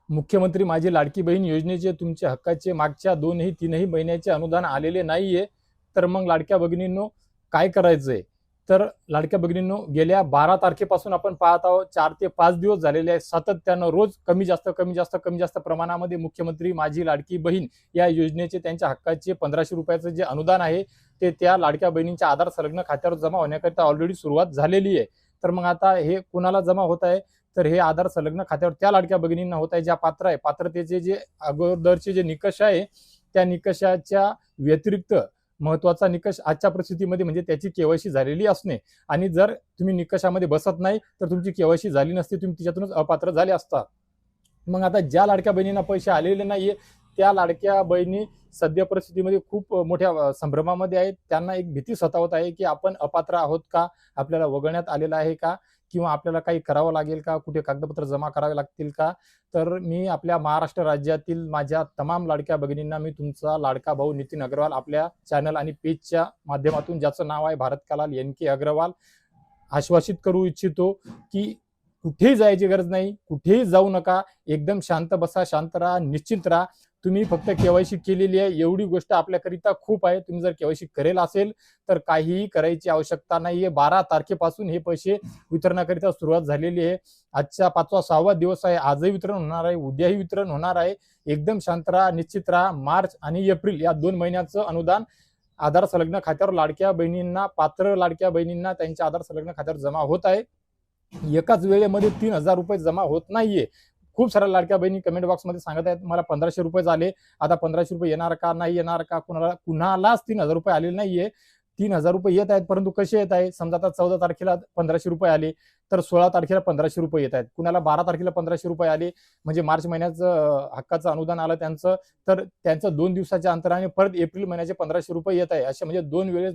मुख्यमंत्री माझी लाडकी बहीण योजनेचे तुमच्या हक्काचे मागच्या 2-3 महिन्याचे अनुदान आलेले नाहीये, तर मग लाडक्या भगिनींनो काय करायचंय? तर लाडक्या भगिनींनो गेल्या 12 तारखेपासून आपण पाहत आहोत 4 ते 5 दिवस झालेले आहेत. सातत्यानं रोज कमी जास्त प्रमाणामध्ये मुख्यमंत्री माझी लाडकी बहीण या योजनेचे त्यांच्या हक्काचे 1500 रुपयाचं जे अनुदान आहे ते त्या लाडक्या बहिणींच्या आधार संलग्न खात्यावर जमा होण्याकरिता ऑलरेडी सुरुवात झालेली आहे. तर मग आता हे कुणाला जमा होत आहे? तर हे आधार संलग्न खात्यावर त्या लाडक्या भगिनींना होत आहे ज्या पात्र आहे. पात्रतेचे जे अगोदरचे जे निकष आहे त्या निकषाच्या व्यतिरिक्त महत्वाचा निकष आजच्या परिस्थितीमध्ये म्हणजे त्याची केवायसी झालेली असणे. आणि जर तुम्ही निकषामध्ये बसत नाही तर तुमची केवायसी झाली नसती, तुम्ही तिच्यातूनच अपात्र झाले असता. मग आता ज्या लाडक्या बहिणींना पैसे आलेले नाहीये त्या लाडक्या बहिणी सध्या परिस्थितीमध्ये खूप मोठ्या संभ्रमामध्ये आहेत. त्यांना एक भीती सतावत आहे की आपण अपात्र आहोत का, आपल्याला वगळण्यात आलेलं आहे का, किंवा आपल्याला काही करावं लागेल का, कुठे कागदपत्र जमा करावे लागतील का. तर मी आपल्या महाराष्ट्र राज्यातील माझ्या तमाम लाडक्या भगिनींना मी तुमचा लाडका भाऊ नितीन अग्रवाल आपल्या चॅनल आणि पेजच्या माध्यमातून ज्याचं नाव आहे भारत कलाल NK अग्रवाल आश्वासित करू इच्छितो की कुठेही जायची गरज नाही, कुठेही जाऊ नका, एकदम शांत बसा, शांत राहा, निश्चिंत राहा. तुम्ही फक्त केवायसी केलेली आहे एवढी गोष्ट आपल्याकरिता खूप आहे. तुम्ही जर केवायसी करेल असेल तर काहीही करायची आवश्यकता नाहीये. 12 तारखेपासून हे पैसे वितरणाकरिता सुरुवात झालेली आहे. आजचा 5वा-6वा दिवस आहे. आजही वितरण होणार आहे, उद्याही वितरण होणार आहे. एकदम शांत राहा, निश्चित राहा. मार्च आणि एप्रिल या 2 महिन्याचं अनुदान आधार संलग्न खात्यावर लाडक्या बहिणींना, पात्र लाडक्या बहिणींना त्यांच्या आधार संलग्न खात्यावर जमा होत आहे. एकाच वेळेमध्ये 3000 रुपये जमा होत नाहीये. खूप साऱ्या लाडक्या बहिणी कमेंट बॉक्समध्ये सांगत आहेत मला 1500 रुपये झाले, आता 1500 रुपये येणार का, नाही येणार का. कुणालाच 3000 रुपये आलेले नाहीये. 3000 रुपये येत आहेत, परंतु कसे येत आहेत? समजा आता 14 तारखेला 1500 रुपये आले तर 16 तारखेला 1500 रुपये येत आहेत. कुणाला 12 तारखेला 1500 रुपये आले म्हणजे मार्च महिन्याचं हक्काचं अनुदान आलं त्यांचं, तर त्यांचं 2 दिवसाच्या अंतराने परत एप्रिल महिन्याचे 1500 रुपये येत आहे. असे म्हणजे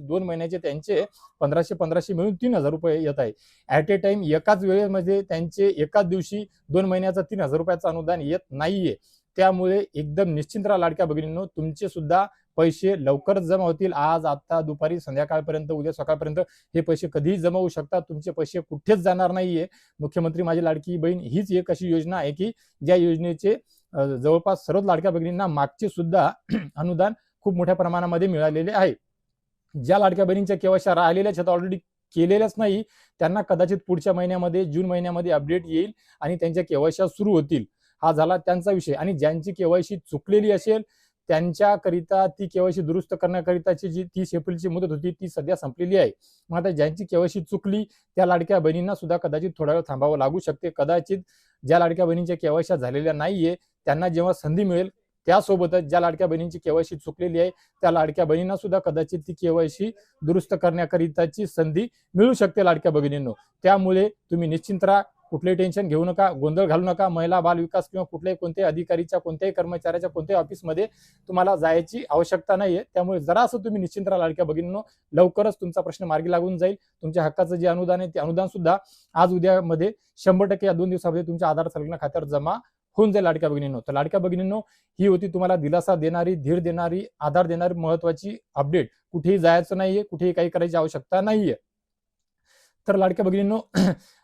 2 महिन्याचे त्यांचे 1500 मिळून 3000 रुपये येत आहे. ऍट ए टाइम एकाच वेळेमध्ये त्यांचे एकाच दिवशी 2 महिन्याचं 3000 रुपयाचं अनुदान येत नाहीये. त्यामुळे एकदम निश्चिंत राहा लाडक्या भगिनींनो, तुमचे सुद्धा पैसे लवकरच जमा होतील. आज, आता, दुपारी, संध्याकाळपर्यंत, उद्या सकाळपर्यंत हे पैसे कधीही जमा होऊ शकतात. तुमचे पैसे कुठेच जाणार नाहीये. मुख्यमंत्री माझी लाडकी बहीण हीच एक अशी योजना आहे की ज्या योजनेचे जवळपास सर्व लाडक्या बहिणींना मागचे सुद्धा अनुदान खूप मोठ्या प्रमाणामध्ये मिळालेले आहे. ज्या लाडक्या बहिणींच्या केवायसी राहिलेल्या आहेत ऑलरेडी केलेल्याच नाही त्यांना कदाचित पुढच्या महिन्यामध्ये जून महिन्यामध्ये अपडेट येईल आणि त्यांच्या केवायसी सुरू होतील. हा झाला त्यांचा विषय. आणि ज्यांची केवायसी चुकलेली असेल त्यांच्याकरिता ती केवायसी दुरुस्त करण्याकरिताची जी 30 एप्रिलची मुदत होती ती सध्या संपलेली आहे. मग आता ज्यांची केवायसी चुकली त्या लाडक्या बहिणींना सुद्धा कदाचित थोडा वेळ थांबावं लागू शकते. कदाचित ज्या लाडक्या बहिणींच्या केवायसी झालेल्या नाहीये त्यांना जेव्हा संधी मिळेल त्यासोबतच ज्या लाडक्या बहिणींची केवायसी चुकलेली आहे त्या लाडक्या बहिणींना सुद्धा कदाचित ती केवायसी दुरुस्त करण्याकरिताची संधी मिळू शकते लाडक्या भगिनींनो. त्यामुळे तुम्ही निश्चिंत राहा, कुठलेही टेन्शन घेऊ नका, गोंधळ घालू नका. महिला बाल विकास किंवा कुठल्याही कोणत्याही अधिकारीच्या, कोणत्याही कर्मचाऱ्याच्या, कोणत्याही ऑफिसमध्ये तुम्हाला जायची आवश्यकता नाहीये. त्यामुळे जरासं तुम्ही निश्चिंत राहा लाडक्या भगिनींनो, लवकरच तुमचा प्रश्न मार्गी लागून जाईल. तुमच्या हक्काचं जे अनुदान आहे ते अनुदान सुद्धा आज उद्यामध्ये 100% या 2 दिवसामध्ये तुमच्या आधार संलग्न खात्यावर जमा होऊन जाईल लाडक्या भगिनींनो. तर लाडक्या भगिनींनो ही होती तुम्हाला दिलासा देणारी, धीर देणारी, आधार देणारी महत्वाची अपडेट. कुठेही जायचं नाहीये, कुठेही काही करायची आवश्यकता नाहीये. तर लाडक्या भगिनींनो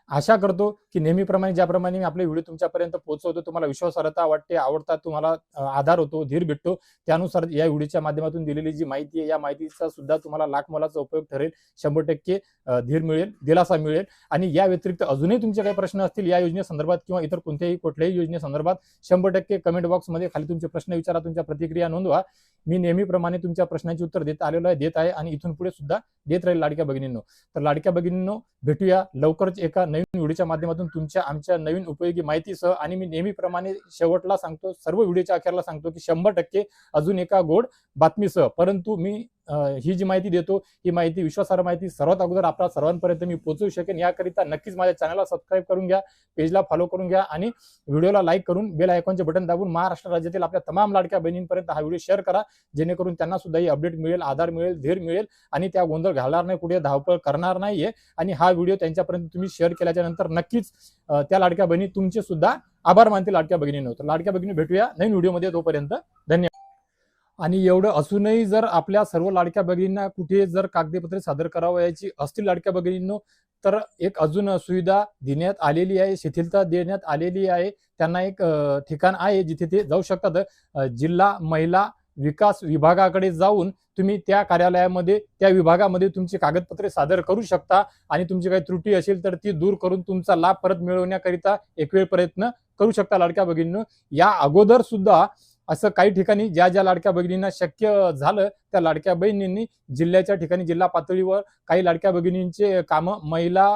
आशा करतो की नेहमीप्रमाणे ज्याप्रमाणे मी आपले व्हिडिओ तुमच्यापर्यंत पोहोचवतो तुम्हाला विश्वासार्हता वाटते, आवडतात, तुम्हाला आधार होतो, धीर भेटतो. त्यानुसार या व्हिडिओच्या माध्यमातून दिलेली जी माहिती आहे या माहितीचा सुद्धा तुम्हाला लाख मोलाचा उपयोग ठरेल. 100% धीर मिळेल, दिलासा मिळेल. आणि या व्यतिरिक्त अजूनही तुमचे काही प्रश्न असतील या योजनेसंदर्भात किंवा इतर कुठल्याही योजनेसंदर्भात 100% कमेंट बॉक्समध्ये खाली तुमचे प्रश्न विचारा, तुमच्या प्रतिक्रिया नोंदवा. मी नेहमीप्रमाणे तुमच्या प्रश्नांची उत्तर देत आलेलो आहे, देत आहे आणि इथून पुढे सुद्धा देत राहील लाडक्या भगिनींनो. तर लाडक्या भगिनींनो भेटूया लवकरच एका नवीन व्हिडिओच्या माध्यमातून तुमच्या आमच्या नवीन उपयोगी माहितीसह. आणि मी नेहमीप्रमाणे शेवटला सांगतो, सर्व व्हिडिओच्या अखेरला सांगतो की 100% अजून एका गोड बातमीसह. परंतु मी ही जी माहिती देतो ही माहिती विश्वासार्ह माहिती सर्वात अगोदर आपल्या सर्वांपर्यंत मी पोहोचवू शकेन याकरिता नक्कीच माझ्या चॅनलला सबस्क्राईब करून घ्या, पेजला फॉलो करून घ्या आणि व्हिडिओला लाईक करून बेल आयकॉनचे बटन दाबून महाराष्ट्र राज्यातील आपल्या तमाम लाडक्या बहिणींपर्यंत हा व्हिडिओ शेअर करा, जेणेकरून त्यांना सुद्धा ही अपडेट मिळेल, आधार मिळेल, धीर मिळेल आणि त्या गोंधळ घालणार नाही, कुठे धावपळ करणार नाहीये. आणि हा व्हिडिओ त्यांच्यापर्यंत तुम्ही शेअर केल्याच्या नंतर नक्कीच त्या लाडक्या बहिणी तुमचे सुद्धा आभार मानतील लाडक्या भगिनींनो. तर लाडक्या भगिनी भेटूया नवीन व्हिडिओमध्ये, तोपर्यंत धन्यवाद. आणि एवढं असूनही जर आपल्या सर्व लाडक्या भगिनींना कुठे जर कागदपत्रे सादर करावयाची असतील लाडक्या भगिनींनो तर एक अजून सुविधा देण्यात आलेली आहे, शिथिलता देण्यात आलेली आहे. त्यांना एक ठिकाण आहे जिथे ते जाऊ शकतात. जिल्हा महिला विकास विभागाकडे जाऊन तुम्ही त्या कार्यालयामध्ये त्या विभागामध्ये तुमची कागदपत्रे सादर करू शकता आणि तुमची काही त्रुटी असेल तर ती दूर करून तुमचा लाभ परत मिळवण्याकरिता एक वेळ प्रयत्न करू शकता लाडक्या भगिनींनो. या अगोदर सुद्धा असं काही ठिकाणी ज्या ज्या लाडक्या भगिनींना शक्य झालं त्या लाडक्या बहिणींनी जिल्ह्याच्या ठिकाणी जिल्हा पातळीवर काही लाडक्या भगिनींचे कामं महिला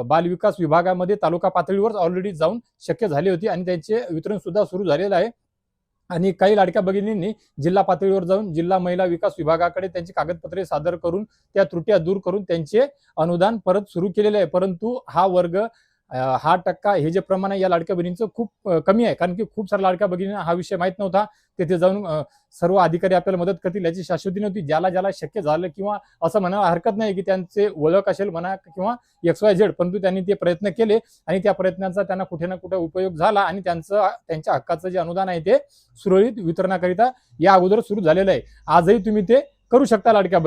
बालविकास विभागामध्ये तालुका पातळीवर ऑलरेडी जाऊन शक्य झाली होती आणि त्यांचे वितरण सुद्धा सुरू झालेलं आहे. आणि काही लाडक्या भगिनींनी जिल्हा पातळीवर जाऊन जिल्हा महिला विकास विभागाकडे त्यांची कागदपत्रे सादर करून त्या त्रुट्या दूर करून त्यांचे अनुदान परत सुरू केलेले आहे. परंतु हा वर्ग हा टक्का हे जे प्रमाण आहे या लाडक्या बहिणींचं खूप कमी आहे, कारण की खूप साऱ्या लाडक्या भगिनींना हा विषय माहित नव्हता. तिथे जाऊन सर्व अधिकारी आपल्याला मदत करतील याची शाश्वती नव्हती. ज्याला ज्याला शक्य झालं किंवा असं म्हणायला हरकत नाही की त्यांचे ओळख असेल म्हणा किंवा XYZ, परंतु त्यांनी ते प्रयत्न केले आणि त्या प्रयत्नाचा त्यांना कुठे ना कुठे उपयोग झाला आणि त्यांच्या हक्काचं जे अनुदान आहे ते सुरळीत वितरणाकरिता या अगोदर सुरू झालेलं आहे. आजही तुम्ही ते करू शकता लाडक्या